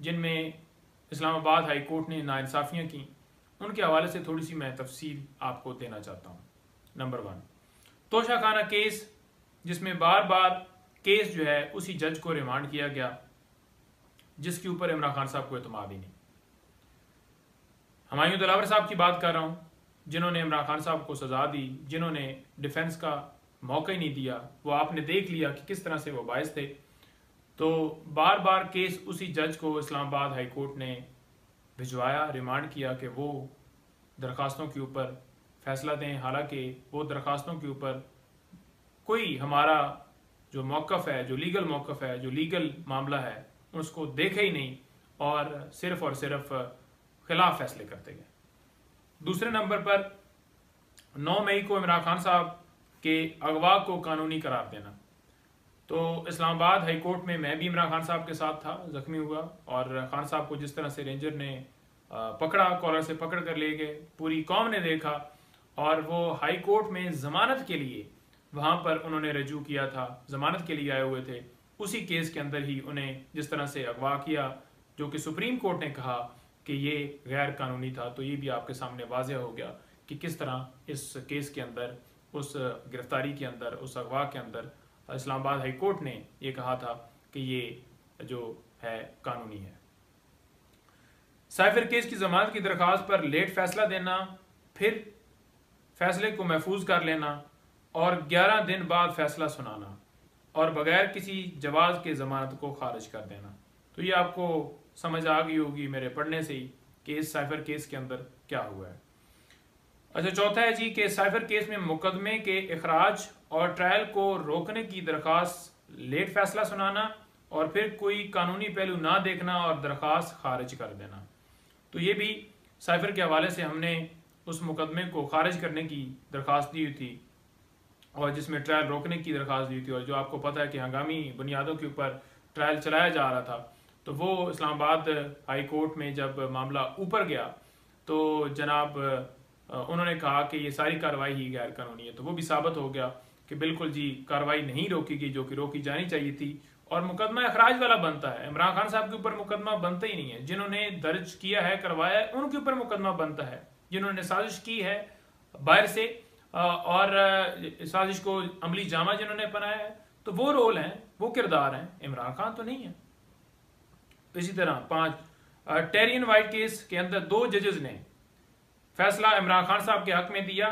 जिनमें Islamabad high court ने नाइंसाफ़ियाँ की, उनके हवाले से थोड़ी सी मैं तफसील आपको देना चाहता हूँ। नंबर 1, तोशाखाना केस, जिसमें बार बार केस जो है उसी जज को रिमांड किया गया जिसके ऊपर इमरान खान साहब को एतमाद ही नहीं। हुमायूं दिलावर साहब की बात कर रहा हूँ, जिन्होंने इमरान खान साहब को सज़ा दी, जिन्होंने डिफेंस का मौका ही नहीं दिया। वो आपने देख लिया कि किस तरह से वो बायस थे। तो बार बार केस उसी जज को इस्लामाबाद हाई कोर्ट ने भिजवाया, रिमांड किया कि वो दरख्वास्तों के ऊपर फैसला दें। हालांकि वो दरख्वास्तों के ऊपर कोई हमारा जो मौक़िफ़ है, जो लीगल मौक़िफ़ है, जो लीगल मामला है, उसको देखे ही नहीं और सिर्फ खिलाफ फैसले करते गए। दूसरे नंबर पर 9 मई को इमरान खान साहब के अगवा को कानूनी करार देना। तो इस्लामाबाद हाई कोर्ट में मैं भी इमरान खान साहब के साथ था, ज़ख्मी हुआ, और खान साहब को जिस तरह से रेंजर ने पकड़ा, कॉलर से पकड़ कर ले गए, पूरी कौम ने देखा, और वो हाई कोर्ट में ज़मानत के लिए वहाँ पर उन्होंने रजू किया था, ज़मानत के लिए आए हुए थे। उसी केस के अंदर ही उन्हें जिस तरह से अगवा किया, जो कि सुप्रीम कोर्ट ने कहा कि ये गैर कानूनी था। तो ये भी आपके सामने वाज़ेह हो गया कि किस तरह इस केस के अंदर, उस गिरफ्तारी के अंदर, उस अगवा के अंदर इस्लामाबाद हाई कोर्ट ने ये कहा था कि ये जो है कानूनी है। साइफर केस की जमानत की दरख्वास्त पर लेट फैसला देना, फिर फैसले को महफूज कर लेना और 11 दिन बाद फैसला सुनाना और बगैर किसी जवाब के ज़मानत को खारिज कर देना। तो ये आपको समझ आ गई होगी मेरे पढ़ने से ही कि इस साइफर केस के अंदर क्या हुआ है। अच्छा, चौथा है जी कि साइफर केस में मुकदमे के इखराज और ट्रायल को रोकने की दरख्वास्त लेट फैसला सुनाना और फिर कोई कानूनी पहलू ना देखना और दरख्वास्त खारिज कर देना। तो ये भी साइफर के हवाले से हमने उस मुकदमे को खारिज करने की दरख्वास्त दी हुई थी और जिसमें ट्रायल रोकने की दरख्वास्त दी थी, और जो आपको पता है कि हंगामी बुनियादों के ऊपर ट्रायल चलाया जा रहा था। तो वो इस्लामाबाद हाई कोर्ट में जब मामला ऊपर गया तो जनाब उन्होंने कहा कि ये सारी कार्रवाई ही गैर कानूनी है। तो वो भी साबित हो गया कि बिल्कुल जी कार्रवाई नहीं रोकी गई जो कि रोकी जानी चाहिए थी, और मुकदमा अखराज वाला बनता है। इमरान खान साहब के ऊपर मुकदमा बनता ही नहीं है। जिन्होंने दर्ज किया है, करवाया है, उनके ऊपर मुकदमा बनता है। जिन्होंने साजिश की है बाहर से और साजिश को अमली जामा जिन्होंने बनाया है, तो वो रोल हैं, वो किरदार हैं, इमरान खान तो नहीं है। इसी तरह 5 टेरियन वाइट केस के अंदर 2 जजेस ने फैसला इमरान खान साहब के हक में दिया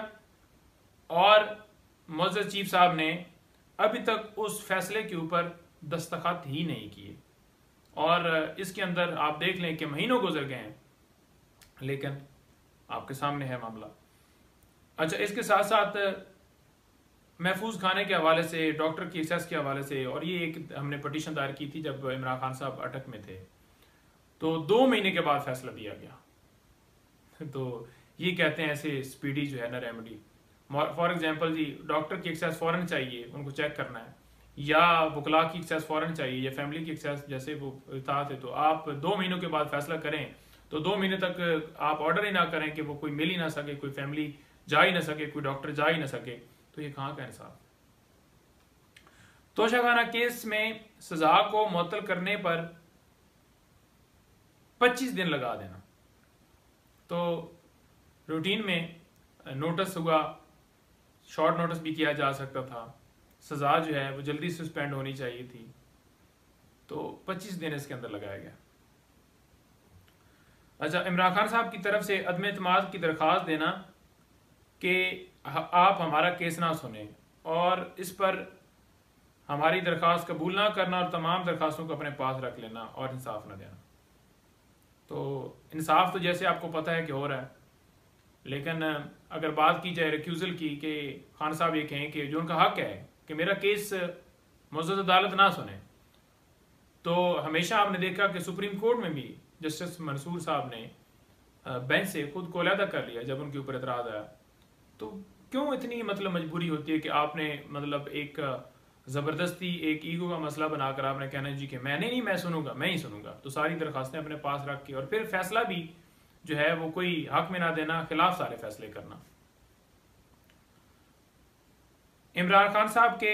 और मुअज़्ज़ज़ चीफ साहब ने अभी तक उस फैसले के ऊपर दस्तखत ही नहीं किए, और इसके अंदर आप देख लें कि महीनों गुजर गए हैं, लेकिन आपके सामने है मामला। अच्छा, इसके साथ साथ महफूज खाने के हवाले से, डॉक्टर की एक्सेस के हवाले से, और ये एक हमने पटिशन दायर की थी जब इमरान खान साहब अटक में थे, तो 2 महीने के बाद फैसला दिया गया। तो ये कहते हैं ऐसे स्पीडी जो है ना रेमेडी। फॉर एग्जांपल जी, डॉक्टर की एक्सेस फ़ौरन चाहिए, उनको चेक करना है, या वकला की एक्सेस फ़ौरन चाहिए, या फैमिली की एक्सेस जैसे वो था थे, तो आप 2 महीनों के बाद फैसला करें तो 2 महीने तक आप ऑर्डर ही ना करें कि वो कोई मिल ही ना सके, कोई फैमिली जा ही ना सके, कोई डॉक्टर जा ही ना सके, तो ये कहाँ का इंसाफ। तोशाखाना केस में सजा को मुअत्तल करने पर 25 दिन लगा देना। तो रूटीन में नोटिस हुआ, शॉर्ट नोटिस भी किया जा सकता था, सजा जो है वो जल्दी सस्पेंड होनी चाहिए थी, तो 25 दिन इसके अंदर लगाया गया। अच्छा, इमरान खान साहब की तरफ से अदम एतमाद की दरख्वास्त देना कि आप हमारा केस ना सुने और इस पर हमारी दरख्वास्त कबूल ना करना और तमाम दरख्वास्तों को अपने पास रख लेना और इंसाफ ना देना। तो इंसाफ तो जैसे आपको पता है कि हो रहा है, लेकिन अगर बात की जाए रिक्यूज़ल की कि खान साहब ये कहें कि जो उनका हक है कि मेरा केस मुअज़्ज़ज़ अदालत ना सुने, तो हमेशा आपने देखा कि सुप्रीम कोर्ट में भी जस्टिस मंसूर साहब ने बेंच से खुद को अलहदा कर लिया जब उनके ऊपर एतराज़ आया। तो क्यों इतनी मजबूरी होती है कि आपने एक ज़बरदस्ती एक ईगो का मसला बनाकर आपने कहना जी कि मैं नहीं, मैं सुनूंगा, मैं ही सुनूंगा, तो सारी दरखास्तें अपने पास रख के और फिर फैसला भी जो है वो कोई हक में ना देना, खिलाफ सारे फैसले करना। इमरान खान साहब के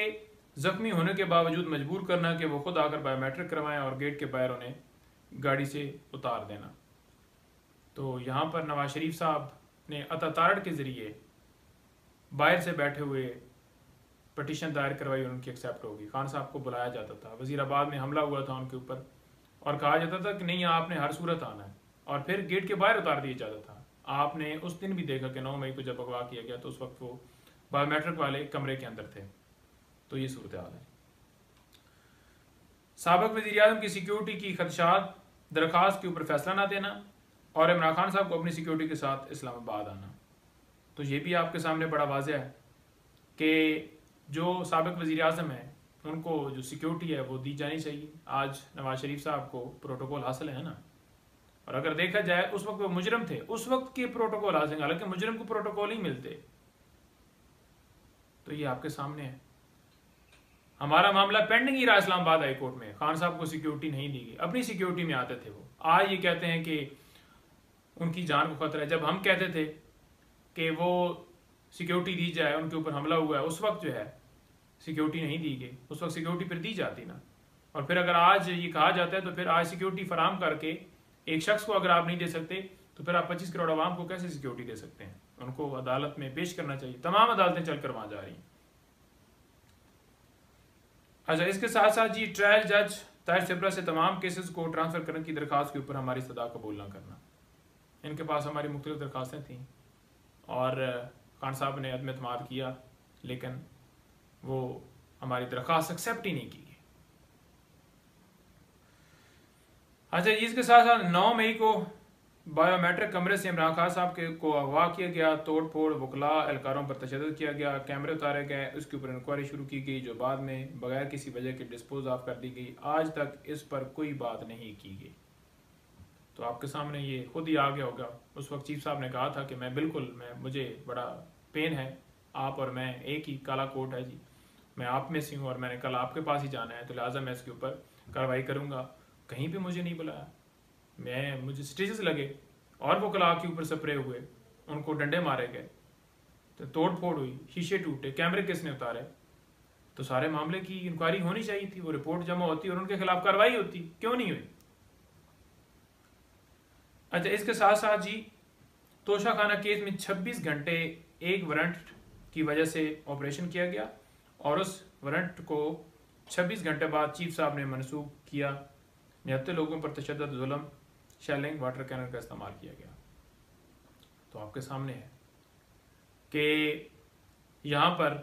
जख्मी होने के बावजूद मजबूर करना कि वो खुद आकर बायोमेट्रिक करवाएं और गेट के बाहर उन्हें गाड़ी से उतार देना। तो यहाँ पर नवाज शरीफ साहब ने अतातारड़ के ज़रिए बाहर से बैठे हुए पटिशन दायर करवाई और उनकी एक्सेप्ट होगी। खान साहब को बुलाया जाता था, वजीराबाद में हमला हुआ था उनके ऊपर और कहा जाता था कि नहीं आपने हर सूरत आना है, और फिर गेट के बाहर उतार दिया जाता था। आपने उस दिन भी देखा कि 9 मई को जब अगवा किया गया तो उस वक्त वो बायोमेट्रिक वाले कमरे के अंदर थे। तो ये सूरत हाल है। साबिक वज़ीर-ए-आज़म की सिक्योरिटी की खदशात दरख्वास्त के ऊपर फैसला ना देना और इमरान खान साहब को अपनी सिक्योरिटी के साथ इस्लामाबाद आना। तो ये भी आपके सामने बड़ा वाज़ेह है कि जो साबिक वज़ीर-ए-आज़म है उनको जो सिक्योरिटी है वो दी जानी चाहिए। आज नवाज शरीफ साहब को प्रोटोकॉल हासिल है ना, और अगर देखा जाए उस वक्त वो मुजरम थे, उस वक्त के प्रोटोकॉल हासिल, हालांकि मुजरम को प्रोटोकॉल ही मिलते। तो ये आपके सामने है। हमारा मामला पेंडिंग ही रहा इस्लामाबाद हाई कोर्ट में, खान साहब को सिक्योरिटी नहीं दी गई, अपनी सिक्योरिटी में आते थे वो। आज ये कहते हैं कि उनकी जान को खतरा है। जब हम कहते थे कि वो सिक्योरिटी दी जाए, उनके ऊपर हमला हुआ है, उस वक्त जो है सिक्योरिटी नहीं दी गई, उस वक्त सिक्योरिटी फिर दी जाती ना। और फिर अगर आज ये कहा जाता है तो फिर आज सिक्योरिटी फराम करके एक शख्स को अगर आप नहीं दे सकते तो फिर आप 25 करोड़ आवाम को कैसे सिक्योरिटी दे सकते हैं? उनको अदालत में पेश करना चाहिए। तमाम अदालतें चलकर वहां जा रही हैं। अच्छा, इसके साथ साथ जी ट्रायल जज ताहिर सिब्रा से तमाम केसेस को ट्रांसफर करने की दरख्वास्त के ऊपर हमारी सदा कबूल ना करना। इनके पास हमारी मुख्तलिफ दरख्वास्तें थीं और खान साहब ने अदम एतमाद किया, लेकिन वो हमारी दरख्वास्त एक्सेप्ट ही नहीं की गई। अच्छा, इसके साथ साथ 9 मई को बायोमेट्रिक कमरे से इमरान खान साहब को अगवा किया गया, तोड़ फोड़, वकला, एहलकारों पर तशद्दुद किया गया, कैमरे उतारे गए, उसके ऊपर इंक्वायरी शुरू की गई जो बाद में बगैर किसी वजह के डिस्पोज ऑफ कर दी गई। आज तक इस पर कोई बात नहीं की गई। तो आपके सामने ये खुद ही आ गया होगा। उस वक्त चीफ साहब ने कहा था कि मुझे बड़ा पेन है, आप और मैं एक ही काला कोट है जी, मैं आप में से हूँ और मैंने कल आपके पास ही जाना है, तो लिहाजा मैं इसके ऊपर कार्रवाई करूँगा। कहीं पे मुझे नहीं बुलाया, मुझे स्टिचेस लगे और वो कला के ऊपर स्प्रे हुए, उनको डंडे मारे गए, तो तोड़ फोड़ हुई, शीशे टूटे, कैमरे किसने उतारे? तो सारे मामले की इंक्वायरी होनी चाहिए थी, वो रिपोर्ट जमा होती और उनके खिलाफ कार्रवाई होती, क्यों नहीं हुई? अच्छा, इसके साथ साथ जी तोशा खाना केस में 26 घंटे एक वारंट की वजह से ऑपरेशन किया गया और उस वारंट को 26 घंटे बाद चीफ साहब ने मनसूख किया। 79 लोगों पर तशद्दुद, जुल्म, शेलिंग, वाटर कैनन का इस्तेमाल किया गया। तो आपके सामने है कि यहाँ पर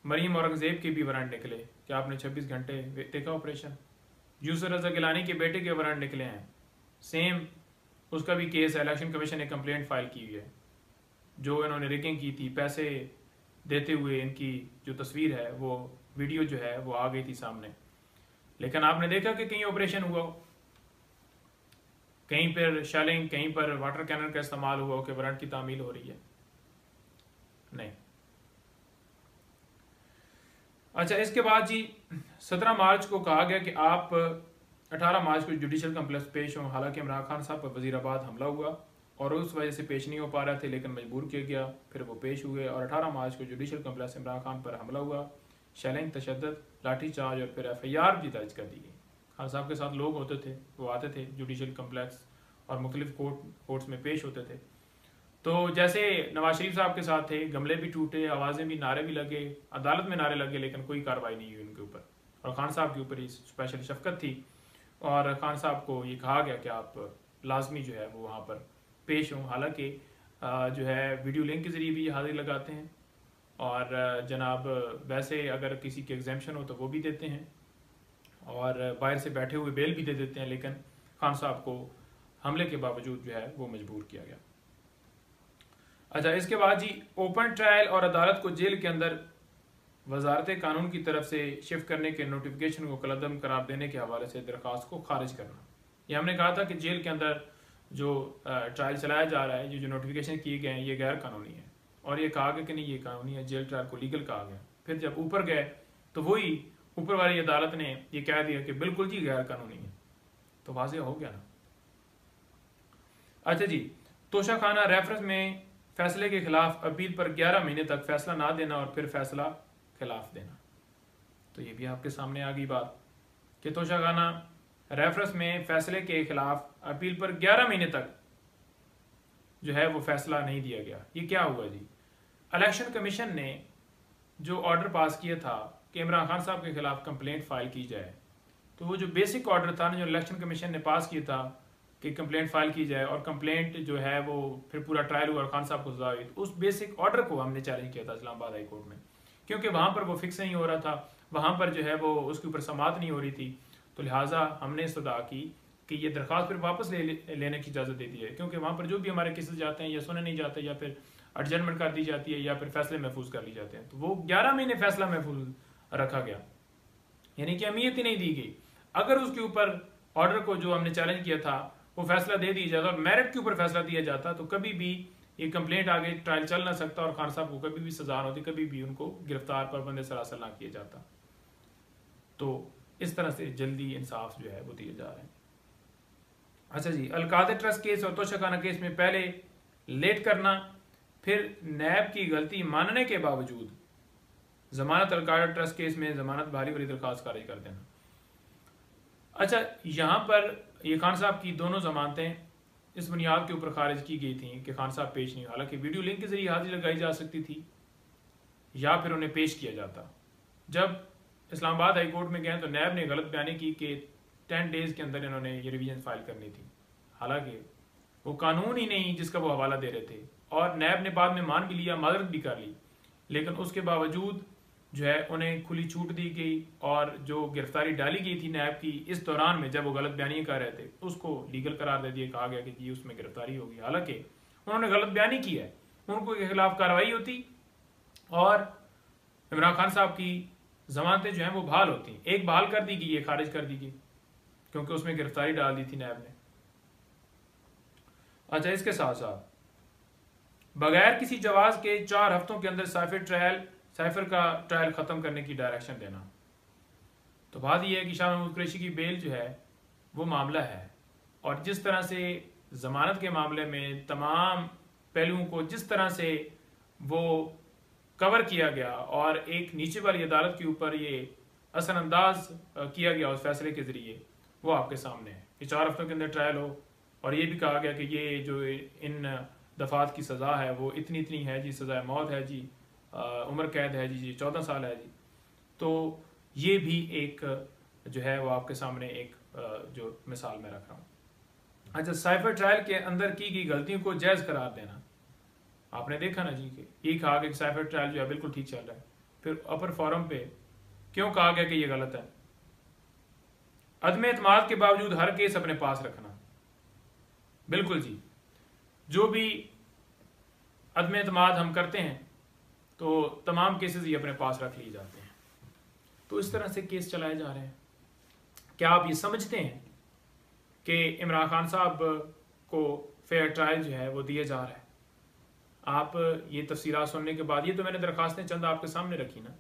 मरीम औरंगजेब के भी वारंट निकले कि आपने 26 घंटे देखा ऑपरेशन। यूसुफ रज़ा गिलानी के बेटे के वारंट निकले हैं, सेम उसका भी केस है। इलेक्शन कमीशन ने कंप्लेंट फाइल की हुई है, जो इन्होंने रिगिंग की थी, पैसे देते हुए इनकी जो तस्वीर है, वो वीडियो जो है वो आ गई थी सामने। लेकिन आपने देखा कि कहीं ऑपरेशन हुआ, कहीं पर शेलिंग, कहीं पर वाटर कैनन का इस्तेमाल हुआ कि वारंट की तामील हो रही है? नहीं। अच्छा, इसके बाद जी 17 मार्च को कहा गया कि आप 18 मार्च को जुडिशल कम्प्लेक्स पेश हों। हालांकि इमरान खान साहब पर वजीराबाद हमला हुआ और उस वजह से पेश नहीं हो पा रहे थे, लेकिन मजबूर किया गया, फिर वो पेश हुए और 18 मार्च को जुडिशल कम्प्लेक्स इमरान खान पर हमला हुआ, शेलिंग, तशद्दुद, लाठी चार्ज और फिर FIR भी दर्ज कर दी गई। खान साहब के साथ लोग होते थे, वो आते थे जुडिशल कम्प्लेक्स और मुख्तलिफ कोर्ट्स में पेश होते थे। तो जैसे नवाज शरीफ साहब के साथ थे, गमले भी टूटे, आवाज़ें भी, नारे भी लगे, अदालत में नारे लगे, लेकिन कोई कार्रवाई नहीं हुई उनके ऊपर। और खान साहब के ऊपर ही स्पेशल शफकत थी और खान साहब को ये कहा गया कि आप लाजमी जो है वो वहाँ पर पेश हों। हालांकि जो है वीडियो लिंक के ज़रिए भी हाजिरी लगाते हैं और जनाब वैसे अगर किसी की एग्जामेशन हो तो वो भी देते हैं और बाहर से बैठे हुए बेल भी दे देते हैं, लेकिन खान साहब को हमले के बावजूद जो है वो मजबूर किया गया। अच्छा, इसके बाद जी ओपन ट्रायल और अदालत को जेल के अंदर वजारत कानून की तरफ से शिफ्ट करने के नोटिफिकेशन को कलअदम करार देने के हवाले से दरख्वास्त को खारिज करना। ये हमने कहा था कि जेल के अंदर जो ट्रायल चलाया जा रहा है, ये जो नोटिफिकेशन किए गए हैं, ये गैर कानूनी है और ये कहा गया कि नहीं ये कानूनी है, जेल ट्रायल को लीगल कहा गया। फिर जब ऊपर गए तो वही ऊपर वाली अदालत ने ये कह दिया कि बिल्कुल जी गैर कानूनी है। तो वाज़ेह हो गया ना। अच्छा जी, तोशा खाना रेफरेंस में फैसले के खिलाफ अपील पर 11 महीने तक फैसला ना देना और फिर फैसला खिलाफ देना। तो ये भी आपके सामने आ गई बात कि तोशा खाना रेफरेंस में फैसले के खिलाफ अपील पर 11 महीने तक जो है वो फैसला नहीं दिया गया। ये क्या हुआ जी? इलेक्शन कमीशन ने जो ऑर्डर पास किया था कि इमरान खान साहब के खिलाफ कंप्लेंट फाइल की जाए, तो वो जो बेसिक ऑर्डर था ना जो इलेक्शन कमीशन ने पास किया था कि कंप्लेंट फाइल की जाए और कंप्लेंट जो है वो फिर पूरा ट्रायल हुआ और खान साहब को सजा हुई, उस बेसिक ऑर्डर को हमने चैलेंज किया था इस्लामाबाद हाई कोर्ट में, क्योंकि वहाँ पर वो फिक्स नहीं हो रहा था, वहाँ पर जो है वो उसके ऊपर समात नहीं हो रही थी। तो लिहाजा हमने इस्तदा की कि ये दरख्वास्त फिर वापस लेने की इजाज़त दे दी है, क्योंकि वहाँ पर जो भी हमारे केसेस जाते हैं या सुने नहीं जाते या फिर एडजमेंट कर दी जाती है या फिर फैसले महफूज कर ली जाते हैं। तो वो 11 महीने फैसला महफूज रखा गया, यानी कि अहमियत ही नहीं दी गई। अगर उसके ऊपर ऑर्डर को जो हमने चैलेंज किया था वो फैसला दे दिया जाता और मेरिट के ऊपर फैसला दिया जाता तो कभी भी ये कंप्लेंट आगे ट्रायल चल ना सकता और खान साहब को कभी भी सजा होती, कभी भी उनको गिरफ्तार पर बंदे सरासर ना किया जाता। तो इस तरह से जल्दी इंसाफ जो है वो दिया जा रहा है। अच्छा जी, अलकादर ट्रस्ट केस और तोशाखाना केस में पहले लेट करना, फिर नैब की गलती मानने के बावजूद जमानत, अलकादर ट्रस्ट केस में जमानत बहाली वाली दरखास्त खारिज कर देना। अच्छा, यहाँ पर ये खान साहब की दोनों जमानतें इस बुनियाद के ऊपर खारिज की गई थी कि खान साहब पेश नहीं, हालांकि वीडियो लिंक के जरिए हाजिरी लगाई जा सकती थी या फिर उन्हें पेश किया जाता। जब इस्लामाबाद हाई कोर्ट में गए तो नैब ने गलत बयानी की कि 10 डेज के अंदर इन्होंने ये रिवीजन फाइल करनी थी, हालांकि वो कानून ही नहीं जिसका वो हवाला दे रहे थे। और नैब ने बाद में मान भी लिया, माजरत भी कर ली, लेकिन उसके बावजूद जो है उन्हें खुली छूट दी गई और जो गिरफ्तारी डाली गई थी नैब की इस दौरान में जब वो गलत बयानी कर रहे थे उसको लीगल करार दे दिया, कहा गया कि ये उसमें गिरफ्तारी होगी। हालांकि उन्होंने गलत बयानी की है, उनको के खिलाफ कार्रवाई होती और इमरान खान साहब की जमानतें जो हैं वो बहाल होती। एक बहाल कर दी गई, ये खारिज कर दी गई क्योंकि उसमें गिरफ्तारी डाल दी थी नैब ने। अच्छा, इसके साथ साथ बगैर किसी जवाज के 4 हफ्तों के अंदर साइफर का ट्रायल खत्म करने की डायरेक्शन देना। तो बात यह है कि शाह महमूद कुरैशी की बेल जो है वो मामला है, और जिस तरह से जमानत के मामले में तमाम पहलुओं को जिस तरह से वो कवर किया गया और एक नीचे वाली अदालत के ऊपर ये असरअंदाज किया गया उस फैसले के जरिए, वो आपके सामने है कि 4 हफ्तों के अंदर ट्रायल हो। और ये भी कहा गया कि ये जो इन दफात की सज़ा है वो इतनी इतनी है जी, सज़ा मौत है जी, उम्र कैद है जी 14 साल है जी। तो ये भी एक जो है वो आपके सामने एक जो मिसाल मैं रख रहा हूँ। अच्छा, साइफर ट्रायल के अंदर की गई गलतियों को जायज़ करार देना। आपने देखा ना जी कि ये कहा गया कि साइफर ट्रायल जो है बिल्कुल ठीक चल रहा है, फिर अपर फोरम पे क्यों कहा गया कि ये गलत है। अदम एतमाद के बावजूद हर केस अपने पास रखना, बिल्कुल जी, जो भी अदम एतमाद हम करते हैं तो तमाम केसेस ही अपने पास रख लिए जाते हैं। तो इस तरह से केस चलाए जा रहे हैं। क्या आप ये समझते हैं कि इमरान खान साहब को फेयर ट्रायल जो है वो दिया जा रहा है? आप ये तफसीलात सुनने के बाद, ये तो मैंने दरखास्तें चंद आपके सामने रखी ना,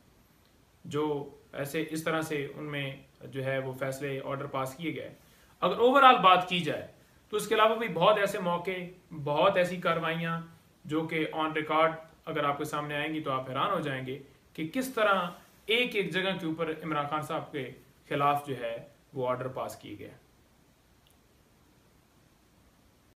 जो ऐसे इस तरह से उनमें जो है वो फैसले ऑर्डर पास किए गए। अगर ओवरऑल बात की जाए तो इसके अलावा भी बहुत ऐसे मौके, बहुत ऐसी कार्रवाइयाँ जो कि ऑन रिकॉर्ड अगर आपके सामने आएंगी तो आप हैरान हो जाएंगे कि किस तरह एक एक जगह के ऊपर इमरान खान साहब के खिलाफ जो है वो ऑर्डर पास किए गए।